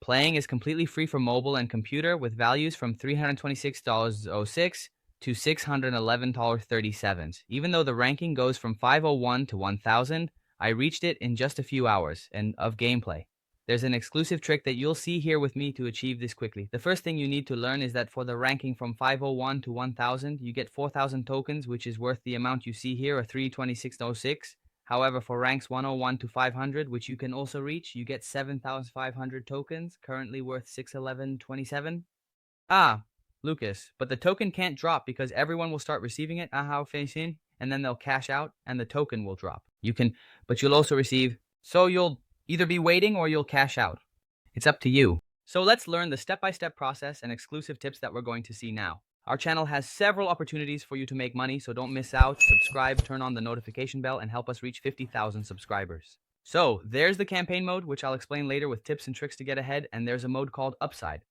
Playing is completely free for mobile and computer with values from $326.06 to $611.37. Even though the ranking goes from 501 to 1000, I reached it in just a few hours of gameplay. There's an exclusive trick that you'll see here with me to achieve this quickly. The first thing you need to learn is that for the ranking from 501 to 1000, you get 4000 tokens, which is worth the amount you see here, or 326.06. However, for ranks 101 to 500, which you can also reach, you get 7,500 tokens, currently worth 611.27. Ah, Lucas, but the token can't drop because everyone will start receiving it, facing, and then they'll cash out and the token will drop. But you'll also receive, so you'll either be waiting or you'll cash out. It's up to you. So let's learn the step-by-step process and exclusive tips that we're going to see now. Our channel has several opportunities for you to make money, so don't miss out. Subscribe, turn on the notification bell, and help us reach 50,000 subscribers. So there's the campaign mode, which I'll explain later with tips and tricks to get ahead, and there's a mode called Upside,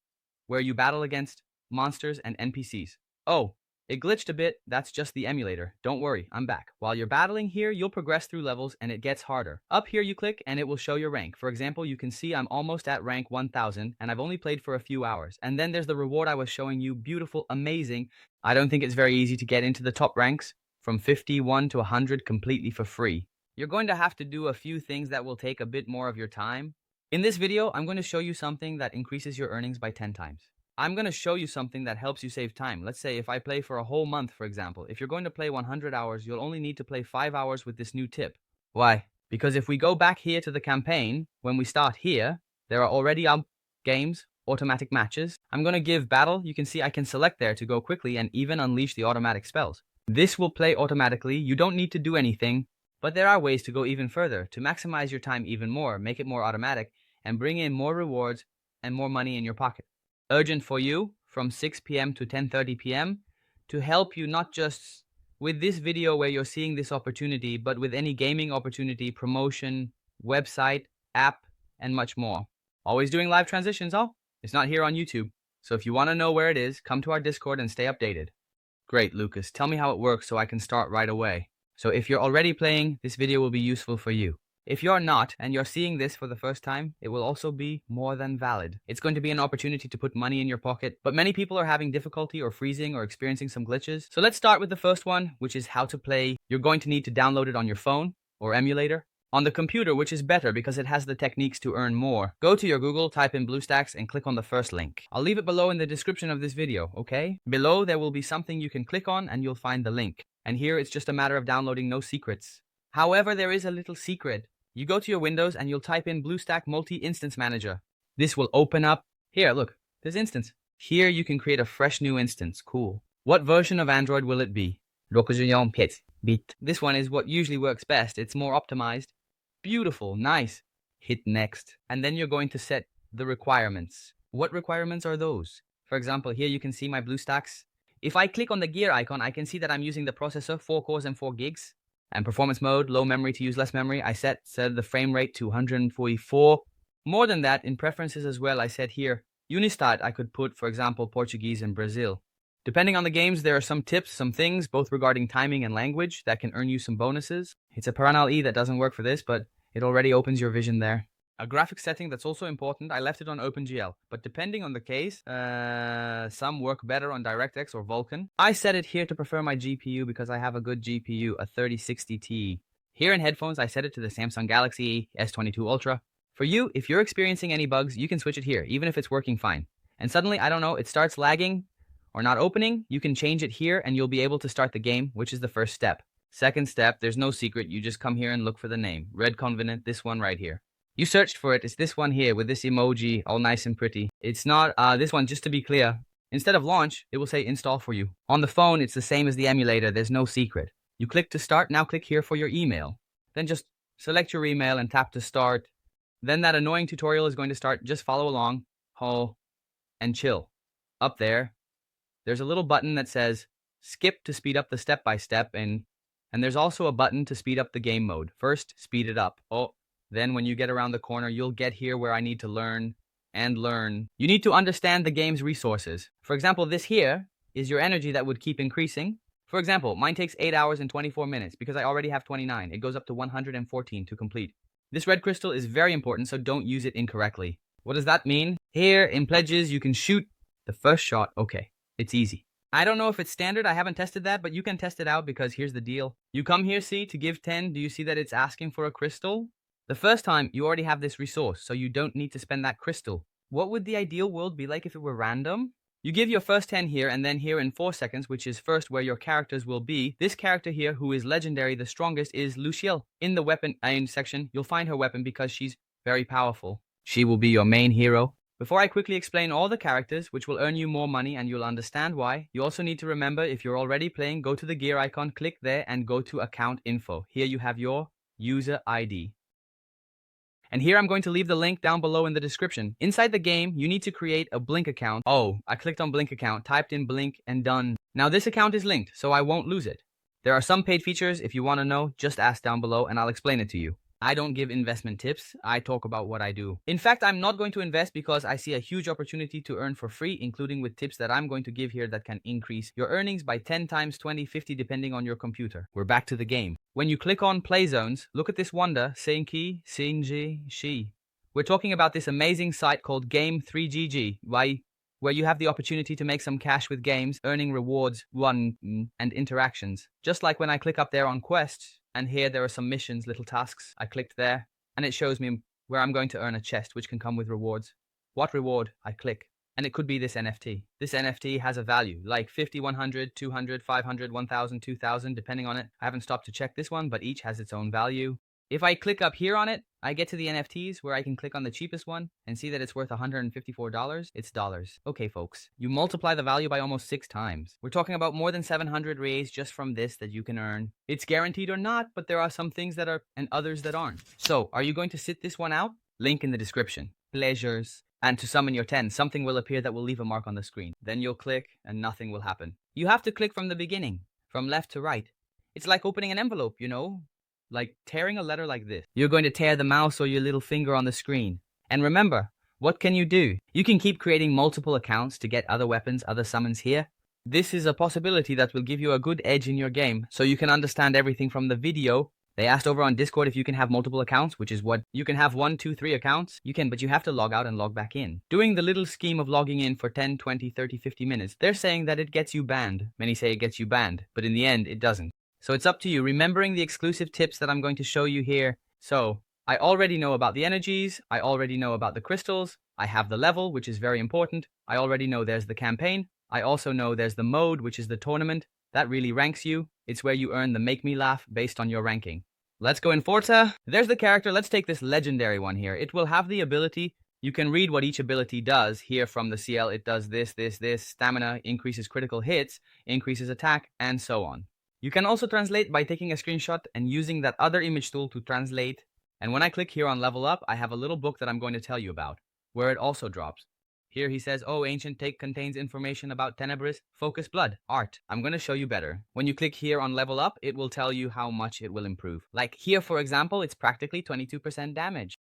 where you battle against monsters and NPCs. Oh, it glitched a bit, that's just the emulator. Don't worry, I'm back. While you're battling here, you'll progress through levels and it gets harder. Up here you click and it will show your rank. For example, you can see I'm almost at rank 1000 and I've only played for a few hours. And then there's the reward I was showing you, beautiful, amazing. I don't think it's very easy to get into the top ranks, from 51 to 100 completely for free. You're going to have to do a few things that will take a bit more of your time. In this video, I'm going to show you something that increases your earnings by 10 times. I'm going to show you something that helps you save time. Let's say if I play for a whole month, for example, if you're going to play 100 hours, you'll only need to play 5 hours with this new tip. Why? Because if we go back here to the campaign, when we start here, there are already games, automatic matches. I'm going to give battle. You can see I can select there to go quickly and even unleash the automatic spells. This will play automatically. You don't need to do anything, but there are ways to go even further, to maximize your time even more, make it more automatic, and bring in more rewards and more money in your pocket. Urgent for you from 6 p.m. to 10:30 p.m. to help you not just with this video where you're seeing this opportunity, but with any gaming opportunity, promotion, website, app, and much more. Always doing live transitions, It's not here on YouTube. So if you want to know where it is, come to our Discord and stay updated. Great, Lucas. Tell me how it works so I can start right away. So if you're already playing, this video will be useful for you. If you're not, and you're seeing this for the first time, it will also be more than valid. It's going to be an opportunity to put money in your pocket, but many people are having difficulty or freezing or experiencing some glitches. So let's start with the first one, which is how to play. You're going to need to download it on your phone or emulator. On the computer, which is better because it has the techniques to earn more. Go to your Google, type in BlueStacks, and click on the first link. I'll leave it below in the description of this video, okay? Below, there will be something you can click on and you'll find the link. And here, it's just a matter of downloading, no secrets. However, there is a little secret. You go to your Windows and you'll type in BlueStack Multi-Instance Manager. This will open up. Here, look, there's instance. Here you can create a fresh new instance. Cool. What version of Android will it be? 64-bit. This one is what usually works best. It's more optimized. Beautiful, nice. Hit next. And then you're going to set the requirements. What requirements are those? For example, here you can see my BlueStacks. If I click on the gear icon, I can see that I'm using the processor, 4 cores and 4 gigs. And performance mode, low memory to use less memory. I set the frame rate to 144. More than that, in preferences as well, I said here, Unistat I could put, for example, Portuguese and Brazil. Depending on the games, there are some tips, some things, both regarding timing and language, that can earn you some bonuses. It's a Paranal E that doesn't work for this, but it already opens your vision there. A graphics setting that's also important, I left it on OpenGL, but depending on the case, some work better on DirectX or Vulkan. I set it here to prefer my GPU because I have a good GPU, a 3060 Ti. Here in headphones, I set it to the Samsung Galaxy S22 Ultra. For you, if you're experiencing any bugs, you can switch it here, even if it's working fine. And suddenly, I don't know, it starts lagging or not opening, you can change it here and you'll be able to start the game, which is the first step. Second step, there's no secret, you just come here and look for the name. Red Covenant, this one right here. You searched for it, it's this one here with this emoji, all nice and pretty. It's not this one, just to be clear. Instead of launch, it will say install for you. On the phone, it's the same as the emulator, there's no secret. You click to start, now click here for your email. Then just select your email and tap to start. Then that annoying tutorial is going to start, just follow along, and chill. Up there, there's a little button that says skip to speed up the step-by-step, and there's also a button to speed up the game mode. First, speed it up. Then when you get around the corner, you'll get here where I need to learn and learn. You need to understand the game's resources. For example, this here is your energy that would keep increasing. For example, mine takes 8 hours and 24 minutes because I already have 29. It goes up to 114 to complete. This red crystal is very important, so don't use it incorrectly. What does that mean? Here, in pledges, you can shoot the first shot. Okay, it's easy. I don't know if it's standard, I haven't tested that, but you can test it out because here's the deal. You come here, see, to give 10, do you see that it's asking for a crystal? The first time, you already have this resource, so you don't need to spend that crystal. What would the ideal world be like if it were random? You give your first 10 here, and then here in 4 seconds, which is first where your characters will be, this character here, who is legendary, the strongest, is Luciel. In the weapon section, you'll find her weapon because she's very powerful. She will be your main hero. Before I quickly explain all the characters, which will earn you more money and you'll understand why, you also need to remember if you're already playing, go to the gear icon, click there, and go to account info. Here you have your user ID. And here I'm going to leave the link down below in the description. Inside the game, you need to create a Blink account. Oh, I clicked on Blink account, typed in Blink, and done. Now this account is linked, so I won't lose it. There are some paid features. If you want to know, just ask down below and I'll explain it to you. I don't give investment tips, I talk about what I do. In fact, I'm not going to invest because I see a huge opportunity to earn for free, including with tips that I'm going to give here that can increase your earnings by 10 times, 20, 50 depending on your computer. We're back to the game. When you click on play zones, look at this wonder, Senki, Senji, Shi. We're talking about this amazing site called Game3GG, where you have the opportunity to make some cash with games, earning rewards, and interactions. Just like when I click up there on quests, and here there are some missions, little tasks. I clicked there, and it shows me where I'm going to earn a chest, which can come with rewards. What reward? I click. And it could be this NFT. This NFT has a value, like 50, 100, 200, 500, 1000, 2000, depending on it. I haven't stopped to check this one, but each has its own value. If I click up here on it, I get to the NFTs where I can click on the cheapest one and see that it's worth $154. It's dollars. Okay, folks, you multiply the value by almost 6 times. We're talking about more than 700 rays just from this that you can earn. It's guaranteed or not, but there are some things that are and others that aren't. So, are you going to sit this one out? Link in the description. Pleasures. And to summon your 10, something will appear that will leave a mark on the screen. Then you'll click and nothing will happen. You have to click from the beginning, from left to right. It's like opening an envelope, you know? Like tearing a letter like this. You're going to tear the mouse or your little finger on the screen. And remember, what can you do? You can keep creating multiple accounts to get other weapons, other summons here. This is a possibility that will give you a good edge in your game, so you can understand everything from the video. They asked over on Discord if you can have multiple accounts, which is what you can have 1, 2, 3 accounts. You can, but you have to log out and log back in. Doing the little scheme of logging in for 10, 20, 30, 50 minutes, they're saying that it gets you banned. Many say it gets you banned, but in the end, it doesn't. So it's up to you, remembering the exclusive tips that I'm going to show you here. So, I already know about the energies, I already know about the crystals, I have the level, which is very important, I already know there's the campaign, I also know there's the mode, which is the tournament. That really ranks you. It's where you earn the Make Me Laugh based on your ranking. Let's go in Forza. There's the character. Let's take this legendary one here. It will have the ability. You can read what each ability does here from the CL. It does this. Stamina, increases critical hits, increases attack, and so on. You can also translate by taking a screenshot and using that other image tool to translate. And when I click here on level up, I have a little book that I'm going to tell you about, where it also drops. Here he says, oh, ancient take contains information about Tenebris, focus blood, art. I'm going to show you better. When you click here on level up, it will tell you how much it will improve. Like here, for example, it's practically 22% damage.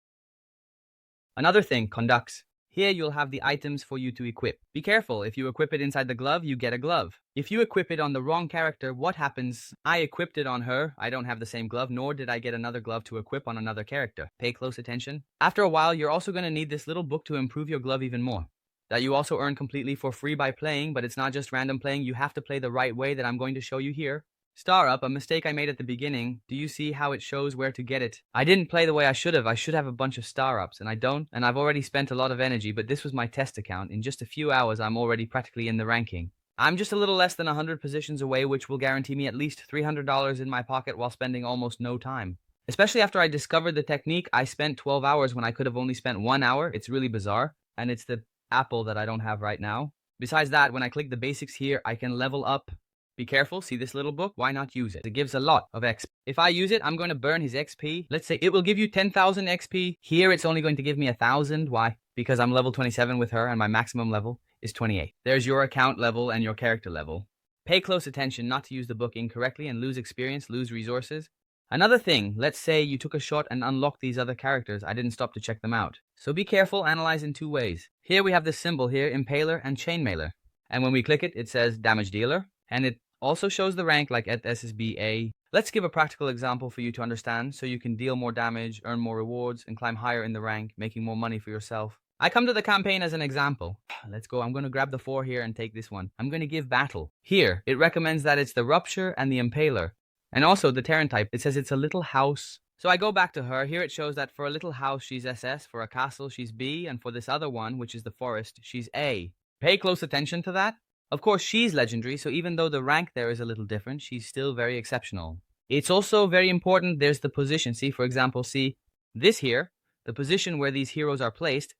Another thing, conducts. Here you'll have the items for you to equip. Be careful, if you equip it inside the glove, you get a glove. If you equip it on the wrong character, what happens? I equipped it on her, I don't have the same glove, nor did I get another glove to equip on another character. Pay close attention. After a while, you're also going to need this little book to improve your glove even more. That you also earn completely for free by playing, but it's not just random playing, you have to play the right way that I'm going to show you here. Star up, a mistake I made at the beginning. Do you see how it shows where to get it? I didn't play the way I should have. I should have a bunch of star ups, and I don't. And I've already spent a lot of energy, but this was my test account. In just a few hours, I'm already practically in the ranking. I'm just a little less than 100 positions away, which will guarantee me at least $300 in my pocket while spending almost no time. Especially after I discovered the technique, I spent 12 hours when I could have only spent 1 hour. It's really bizarre, and it's the apple that I don't have right now. Besides that, when I click the basics here, I can level up. Be careful, see this little book? Why not use it? It gives a lot of XP. If I use it, I'm going to burn his XP. Let's say it will give you 10,000 XP. Here, it's only going to give me 1,000. Why? Because I'm level 27 with her and my maximum level is 28. There's your account level and your character level. Pay close attention not to use the book incorrectly and lose experience, lose resources. Another thing, let's say you took a shot and unlocked these other characters. I didn't stop to check them out. So be careful, analyze in 2 ways. Here we have this symbol here, Impaler and Chainmailer. And when we click it, it says Damage Dealer. And it also shows the rank like at SSBA. Let's give a practical example for you to understand so you can deal more damage, earn more rewards, and climb higher in the rank, making more money for yourself. I come to the campaign as an example. Let's go. I'm going to grab the 4 here and take this one. I'm going to give battle. Here, it recommends that it's the Rupture and the Impaler. And also the Terran type. It says it's a little house. So I go back to her. Here it shows that for a little house, she's SS. For a castle, she's B. And for this other one, which is the forest, she's A. Pay close attention to that. Of course, she's legendary, so even though the rank there is a little different, she's still very exceptional. It's also very important, there's the position. See, for example, see this here, the position where these heroes are placed,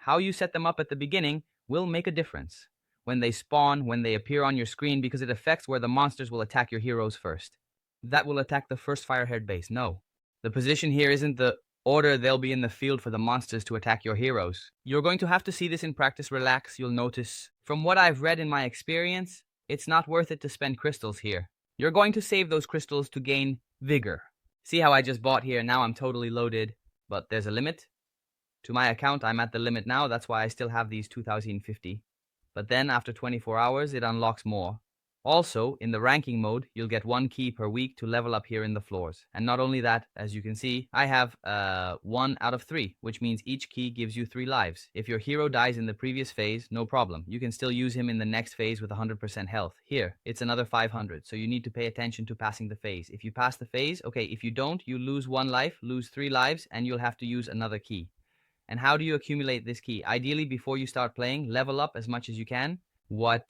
how you set them up at the beginning will make a difference. When they spawn, when they appear on your screen, because it affects where the monsters will attack your heroes first. That will attack the first fire-haired base. No. The position here isn't the order they'll be in the field for the monsters to attack your heroes. You're going to have to see this in practice. Relax, you'll notice. From what I've read in my experience, it's not worth it to spend crystals here. You're going to save those crystals to gain vigor. See how I just bought here? Now I'm totally loaded, but there's a limit. To my account, I'm at the limit now. That's why I still have these 2050. But then after 24 hours, it unlocks more. Also, in the ranking mode, you'll get 1 key per week to level up here in the floors. And not only that, as you can see, I have 1 out of 3, which means each key gives you 3 lives. If your hero dies in the previous phase, no problem. You can still use him in the next phase with 100% health. Here, it's another 500, so you need to pay attention to passing the phase. If you pass the phase, okay, if you don't, you lose 1 life, lose 3 lives, and you'll have to use another key. And how do you accumulate this key? Ideally, before you start playing, level up as much as you can. What?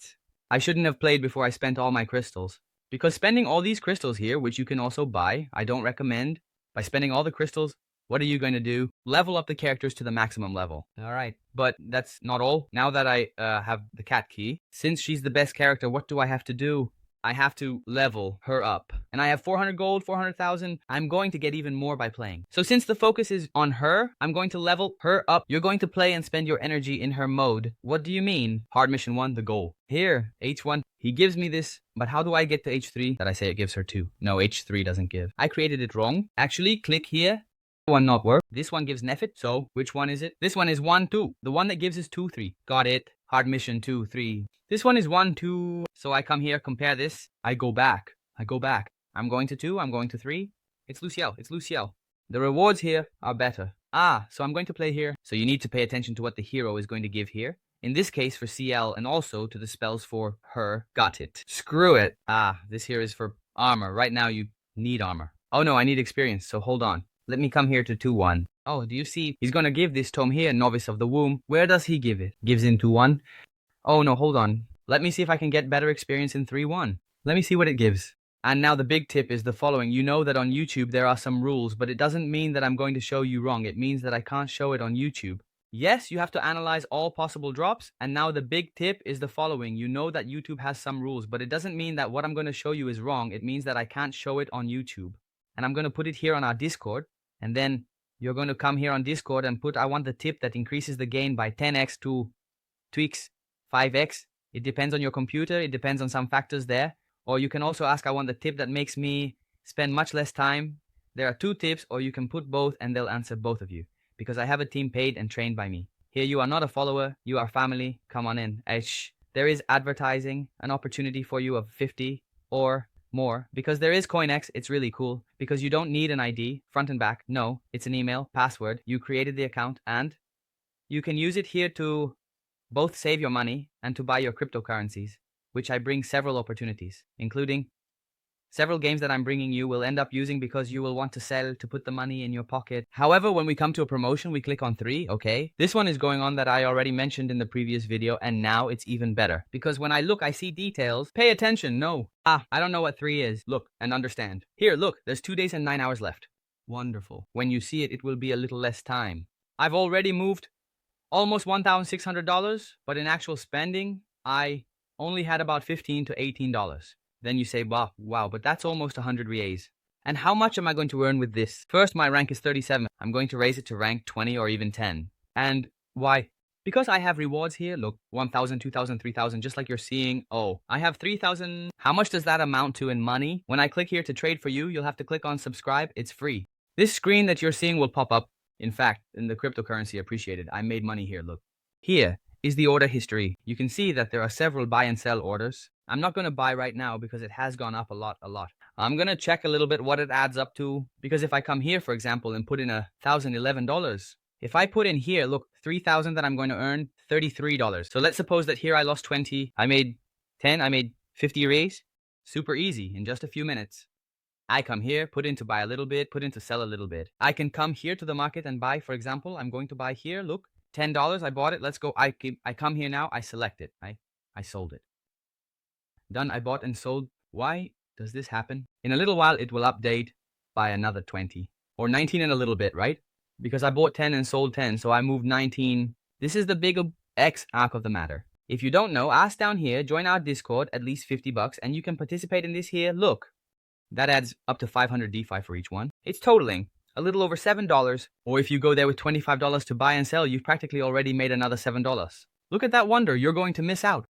I shouldn't have played before I spent all my crystals. Because spending all these crystals here, which you can also buy, I don't recommend. By spending all the crystals, what are you going to do? Level up the characters to the maximum level. Alright, but that's not all. Now that I have the cat key, since she's the best character, what do I have to do? I have to level her up. And I have 400 gold, 400,000. I'm going to get even more by playing. So since the focus is on her, I'm going to level her up. You're going to play and spend your energy in her mode. What do you mean? Hard mission 1, the goal. Here, H1. He gives me this, but how do I get to H3? That I say it gives her 2. No, H3 doesn't give. I created it wrong. Actually, click here. One not work. This one gives Nefit. So, which one is it? This one is 1, 2. The one that gives is 2, 3. Got it. Hard mission 2, 3. This one is 1, 2. So I come here, compare this. I go back. I'm going to 2. I'm going to 3. It's Luciel. The rewards here are better. So I'm going to play here. So you need to pay attention to what the hero is going to give here. In this case for CL and also to the spells for her. Got it. Screw it. This here is for armor. Right now you need armor. Oh no, I need experience. So hold on. Let me come here to 2-1. Oh, do you see? He's going to give this tome here, Novice of the Womb. Where does he give it? Gives in 2-1. Oh no, hold on. Let me see if I can get better experience in 3-1. Let me see what it gives. And now the big tip is the following. You know that on YouTube there are some rules, but it doesn't mean that I'm going to show you wrong. It means that I can't show it on YouTube. Yes, you have to analyze all possible drops. And now the big tip is the following. You know that YouTube has some rules, but it doesn't mean that what I'm going to show you is wrong. It means that I can't show it on YouTube. And I'm going to put it here on our Discord. And then you're going to come here on Discord and put, I want the tip that increases the gain by 10x to 2x, 5x. It depends on your computer. It depends on some factors there. Or you can also ask, I want the tip that makes me spend much less time. There are 2 tips, or you can put both and they'll answer both of you. Because I have a team paid and trained by me. Here you are not a follower, you are family. Come on in. There is advertising, an opportunity for you of 50 or more. Because there is COINEX, it's really cool. Because you don't need an ID, front and back. No, it's an email, password. You created the account and you can use it here to both save your money and to buy your cryptocurrencies, which I bring several opportunities, including several games that I'm bringing you will end up using because you will want to sell to put the money in your pocket. However, when we come to a promotion, we click on 3, okay? This one is going on that I already mentioned in the previous video, and now it's even better. Because when I look, I see details. Pay attention, no. I don't know what 3 is. Look and understand. Here, look, there's 2 days and 9 hours left. Wonderful. When you see it, it will be a little less time. I've already moved almost $1,600, but in actual spending, I only had about $15 to $18. Then you say, wow, but that's almost 100 reais. And how much am I going to earn with this? First, my rank is 37. I'm going to raise it to rank 20 or even 10. And why? Because I have rewards here. Look, 1,000, 2,000, 3,000, just like you're seeing. Oh, I have 3,000. How much does that amount to in money? When I click here to trade for you, you'll have to click on subscribe. It's free. This screen that you're seeing will pop up. In fact, in the cryptocurrency appreciated, I made money here, look. Here is the order history. You can see that there are several buy and sell orders. I'm not going to buy right now because it has gone up a lot. I'm going to check a little bit what it adds up to. Because if I come here, for example, and put in $1,011, If I put in here, look, 3,000 that I'm going to earn, $33. So let's suppose that here I lost 20, I made 10, I made 50 raise. Super easy in just a few minutes. I come here, put in to buy a little bit, put in to sell a little bit. I can come here to the market and buy, for example, I'm going to buy here, look, $10, I bought it, let's go. I come here now, I select it, I sold it. Done, I bought and sold. Why does this happen? In a little while, it will update by another 20 or 19 and a little bit, right? Because I bought 10 and sold 10, so I moved 19. This is the big X arc of the matter. If you don't know, ask down here, join our Discord, at least $50, and you can participate in this here. Look, that adds up to 500 DeFi for each one. It's totaling a little over $7, or if you go there with $25 to buy and sell, you've practically already made another $7. Look at that wonder, you're going to miss out.